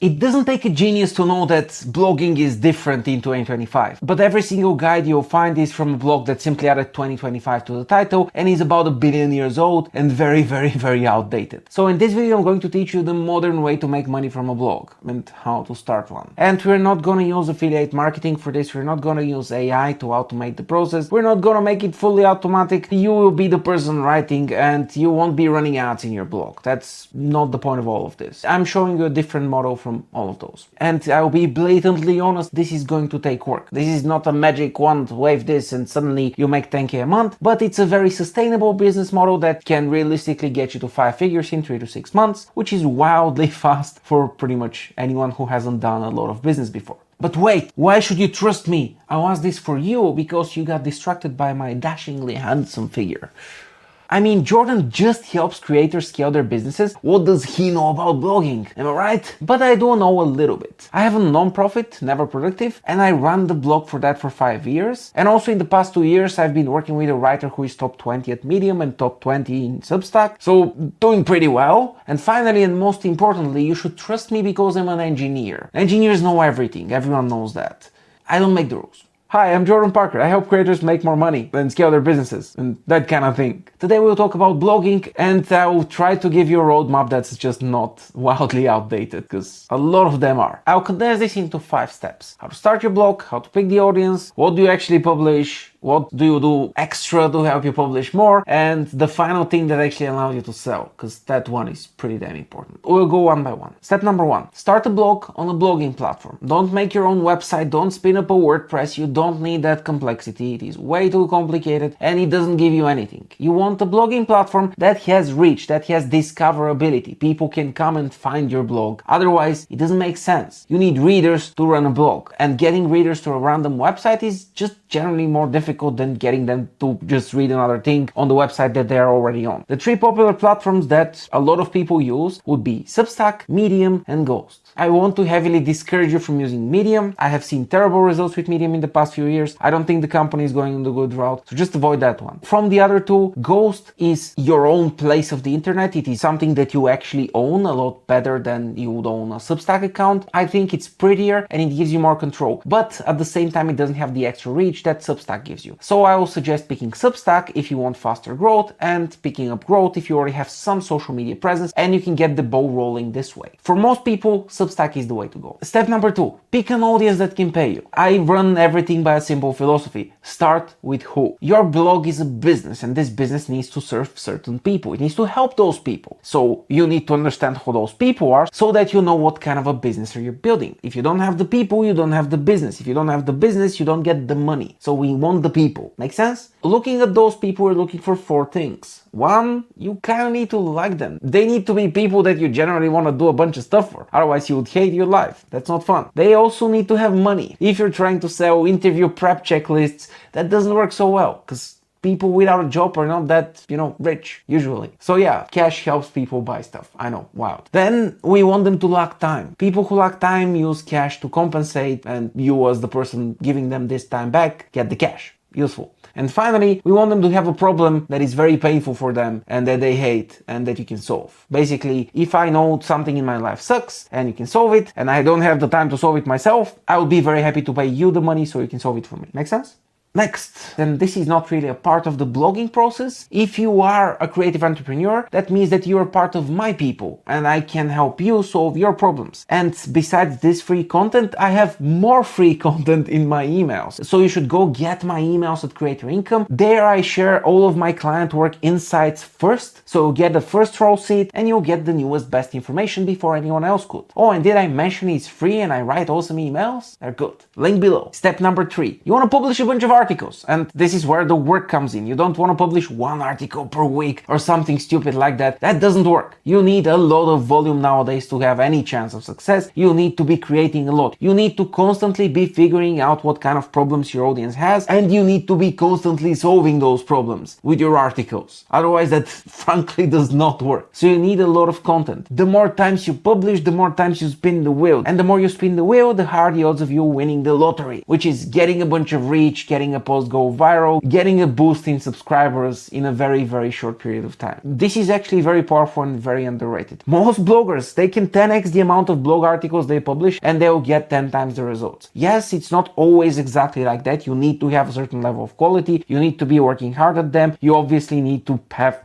It doesn't take a genius to know that blogging is different in 2025, but every single guide you'll find is from a blog that simply added 2025 to the title and is about 1,000,000,000 years old and very outdated. So in this video I'm going to teach you the modern way to make money from a blog and how to start one. And we're not gonna use affiliate marketing for this, we're not gonna use AI to automate the process, we're not gonna make it fully automatic. You will be the person writing and you won't be running ads in your blog. That's not the point of all of this. I'm showing you a different model from all of those. And I'll be blatantly honest, this is going to take work. This is not a magic wand, wave this and suddenly you make 10K a month, but it's a very sustainable business model that can realistically get you to 5 figures in 3 to 6 months, which is wildly fast for pretty much anyone who hasn't done a lot of business before. But wait, why should you trust me? I was this for you because you got distracted by my dashingly handsome figure. I mean, Jordan just helps creators scale their businesses. What does he know about blogging? Am I right? But I do know a little bit. I have a non-profit, Never Productive, and I run the blog for that for 5 years. And also in the past 2 years, I've been working with a writer who is top 20 at Medium and top 20 in Substack. So doing pretty well. And finally, and most importantly, you should trust me because I'm an engineer. Engineers know everything. Everyone knows that. I don't make the rules. Hi, I'm Jordan Parker. I help creators make more money and scale their businesses and that kind of thing. Today we'll talk about blogging and I will try to give you a roadmap that's just not wildly outdated because a lot of them are. I'll condense this into 5 steps. How to start your blog, how to pick the audience, what do you actually publish, what do you do extra to help you publish more, and the final thing that actually allows you to sell, because that one is pretty damn important. We'll go one by one. Step number 1, start a blog on a blogging platform. Don't make your own website, don't spin up a WordPress, you don't need that complexity, it is way too complicated and it doesn't give you anything. You want a blogging platform that has reach, that has discoverability. People can come and find your blog, otherwise it doesn't make sense. You need readers to run a blog, and getting readers to a random website is just generally more difficult than getting them to just read another thing on the website that they're already on. The 3 popular platforms that a lot of people use would be Substack, Medium, and Ghost. I want to heavily discourage you from using Medium. I have seen terrible results with Medium in the past few years. I don't think the company is going on the good route, so just avoid that one. From the other 2, Ghost is your own place of the internet. It is something that you actually own a lot better than you would own a Substack account. I think it's prettier and it gives you more control, but at the same time it doesn't have the extra reach that Substack gives you. So I will suggest picking Substack if you want faster growth, and picking up Growth if you already have some social media presence and you can get the ball rolling this way. For most people, Substack is the way to go. Step number 2, pick an audience that can pay you. I run everything by a simple philosophy. Start with who. Your blog is a business and this business needs to serve certain people. It needs to help those people. So you need to understand who those people are so that you know what kind of a business are you building. If you don't have the people, you don't have the business. If you don't have the business, you don't get the money. So we want the people. Make sense? Looking at those people, we're looking for 4 things. 1, you kind of need to like them. They need to be people that you generally want to do a bunch of stuff for. Otherwise, you would hate your life. That's not fun. They also need to have money. If you're trying to sell interview prep checklists, that doesn't work so well because people without a job are not that, rich, usually. So yeah, cash helps people buy stuff. I know, wild. Then we want them to lack time. People who lack time use cash to compensate, and you as the person giving them this time back, get the cash. Useful. And finally, we want them to have a problem that is very painful for them and that they hate and that you can solve. Basically, if I know something in my life sucks and you can solve it and I don't have the time to solve it myself, I would be very happy to pay you the money so you can solve it for me. Make sense? Next, and this is not really a part of the blogging process, if you are a creative entrepreneur, that means that you are part of my people and I can help you solve your problems. And besides this free content, I have more free content in my emails. So you should go get my emails at Creator Income. There I share all of my client work insights first, so you'll get the first row seat and you'll get the newest best information before anyone else could. Oh, and did I mention it's free and I write awesome emails? They're good. Link below. Step number 3, you want to publish a bunch of articles, and this is where the work comes in. You don't want to publish 1 article per week or something stupid like that. That doesn't work. You need a lot of volume nowadays to have any chance of success. You need to be creating a lot. You need to constantly be figuring out what kind of problems your audience has, and you need to be constantly solving those problems with your articles. Otherwise, that frankly does not work. So you need a lot of content. The more times you publish, the more times you spin the wheel. And the more you spin the wheel, the higher the odds of you winning the lottery, which is getting a bunch of reach, getting having a post go viral, getting a boost in subscribers in a very, very short period of time. This is actually very powerful and very underrated. Most bloggers, they can 10x the amount of blog articles they publish and they'll get 10 times the results. Yes, it's not always exactly like that. You need to have a certain level of quality. You need to be working hard at them. You obviously need to have,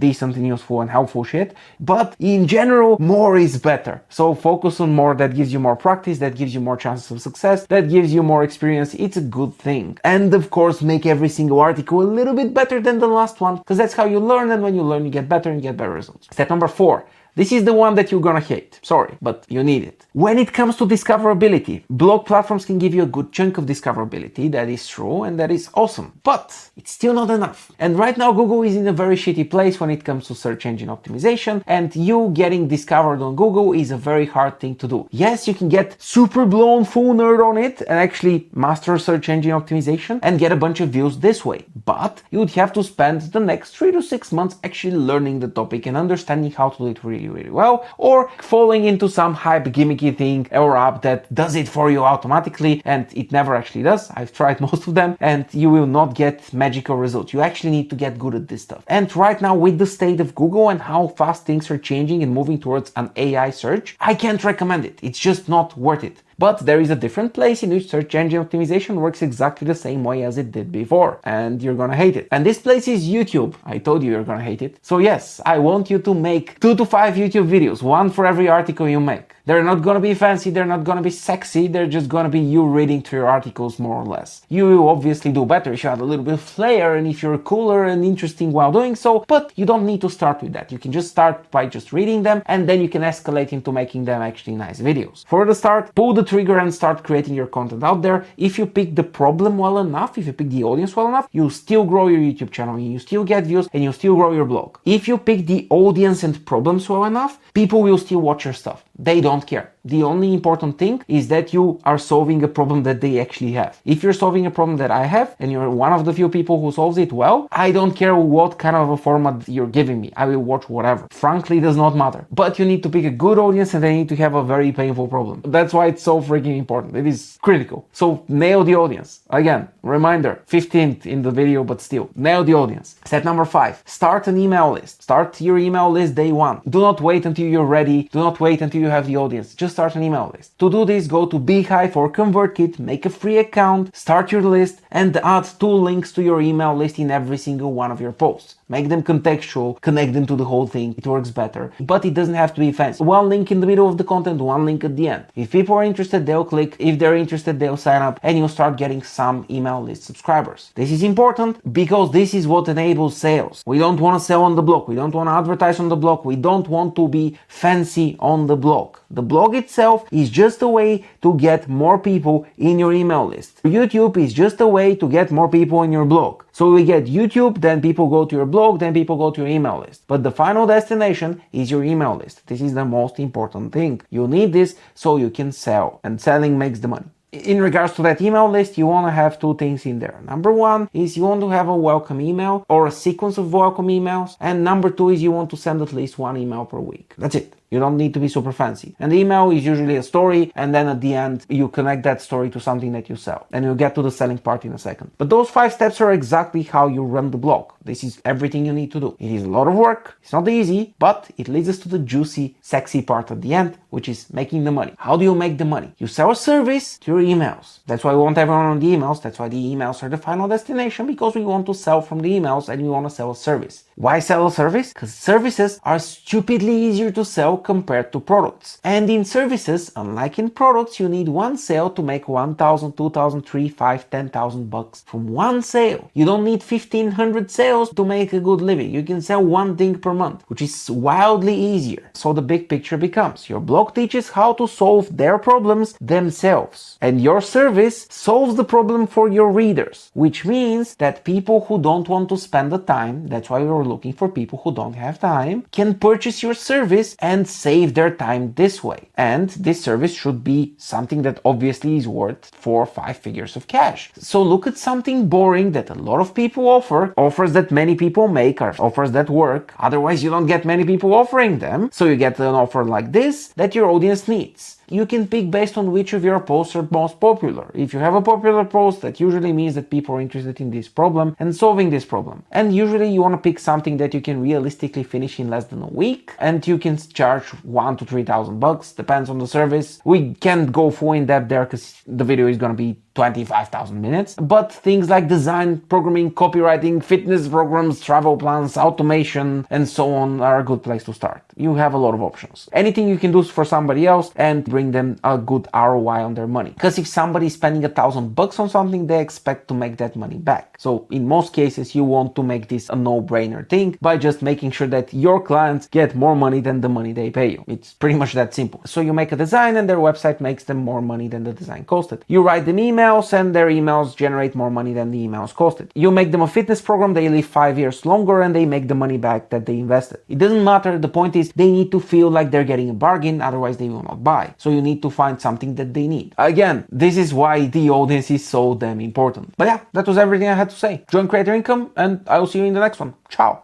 decent and useful and helpful shit. But in general, more is better. So focus on more. That gives you more practice. That gives you more chances of success. That gives you more experience. It's a good thing. And of course, make every single article a little bit better than the last one, because that's how you learn. And when you learn, you get better and get better results. Step number 4. This is the one that you're gonna hate. Sorry, but you need it. When it comes to discoverability, blog platforms can give you a good chunk of discoverability. That is true and that is awesome, but it's still not enough. And right now Google is in a very shitty place when it comes to search engine optimization, and you getting discovered on Google is a very hard thing to do. Yes, you can get super blown full nerd on it and actually master search engine optimization and get a bunch of views this way, but you would have to spend the next 3 to 6 months actually learning the topic and understanding how to do it really well, or falling into some hype gimmicky thing or app that does it for you automatically, and it never actually does. I've tried most of them, and you will not get magical results. You actually need to get good at this stuff. And right now, with the state of Google and how fast things are changing and moving towards an AI search, I can't recommend it. It's just not worth it. But there is a different place in which search engine optimization works exactly the same way as it did before, and you're gonna hate it. And this place is YouTube. I told you you're gonna hate it. So yes, I want you to make 2 to 5 YouTube videos, one for every article you make. They're not gonna be fancy, they're not gonna be sexy, they're just gonna be you reading through your articles more or less. You will obviously do better if you add a little bit of flair and if you're cooler and interesting while doing so, but you don't need to start with that. You can just start by just reading them, and then you can escalate into making them actually nice videos. For the start, pull the trigger and start creating your content out there. If you pick the problem well enough, if you pick the audience well enough, you'll still grow your YouTube channel, and you still get views, and you still grow your blog. If you pick the audience and problems well enough, people will still watch your stuff. They don't care. The only important thing is that you are solving a problem that they actually have. If you're solving a problem that I have, and you're one of the few people who solves it well, I don't care what kind of a format you're giving me. I will watch whatever. Frankly, it does not matter. But you need to pick a good audience, and they need to have a very painful problem. That's why it's so freaking important. It is critical. So nail the audience. Again, reminder, 15th in the video, but still, nail the audience. Step number 5, start an email list. Start your email list day 1. Do not wait until you're ready. Do not wait until you have the audience. Just start an email list. To do this, go to Beehive or ConvertKit, make a free account, start your list, and add 2 links to your email list in every single one of your posts. Make them contextual, connect them to the whole thing. It works better, but it doesn't have to be fancy. 1 link in the middle of the content, 1 link at the end. If people are interested, they'll click. If they're interested, they'll sign up, and you'll start getting some email list subscribers. This is important because this is what enables sales. We don't want to sell on the blog. We don't want to advertise on the blog. We don't want to be fancy on the blog. The blog itself is just a way to get more people in your email list. YouTube is just a way to get more people in your blog. So we get YouTube, then people go to your blog, then people go to your email list. But the final destination is your email list. This is the most important thing. You need this so you can sell, and selling makes the money. In regards to that email list, you want to have 2 things in there. Number 1 is you want to have a welcome email or a sequence of welcome emails. And number 2 is you want to send at least 1 email per week. That's it. You don't need to be super fancy. And the email is usually a story, and then at the end, you connect that story to something that you sell. And you'll get to the selling part in a second. But those 5 steps are exactly how you run the blog. This is everything you need to do. It is a lot of work. It's not easy, but it leads us to the juicy, sexy part at the end, which is making the money. How do you make the money? You sell a service to your emails. That's why we want everyone on the emails. That's why the emails are the final destination, because we want to sell from the emails and we want to sell a service. Why sell a service? Because services are stupidly easier to sell compared to products. And in services, unlike in products, you need 1 sale to make 1,000, 2,000, 3, 5, 10,000 bucks from 1 sale. You don't need 1,500 sales to make a good living. You can sell 1 thing per month, which is wildly easier. So the big picture becomes your blog teaches how to solve their problems themselves. And your service solves the problem for your readers, which means that people who don't want to spend the time, that's why we're looking for people who don't have time, can purchase your service and save their time this way. And this service should be something that obviously is worth 4 or 5 figures of cash. So look at something boring that a lot of people offer, offers that many people make, or offers that work. Otherwise, you don't get many people offering them. So you get an offer like this that your audience needs. you can pick based on which of your posts are most popular. If you have a popular post, that usually means that people are interested in this problem and solving this problem. And usually you want to pick something that you can realistically finish in less than a week, and you can charge $1,000 to $3,000, depends on the service. We can't go full in depth there because the video is going to be 25,000 minutes, but things like design, programming, copywriting, fitness programs, travel plans, automation, and so on are a good place to start. You have a lot of options. Anything you can do for somebody else and bring them a good ROI on their money. Because if somebody is spending $1,000 on something, they expect to make that money back. So in most cases, you want to make this a no-brainer thing by just making sure that your clients get more money than the money they pay you. It's pretty much that simple. So you make a design and their website makes them more money than the design costed. You write them emails and their emails generate more money than the emails costed. You make them a fitness program, they live 5 years longer and they make the money back that they invested. It doesn't matter, the point is they need to feel like they're getting a bargain, otherwise they will not buy. So you need to find something that they need. Again, this is why the audience is so damn important. But yeah, that was everything I had to say. Join Creator Income and I will see you in the next one. Ciao!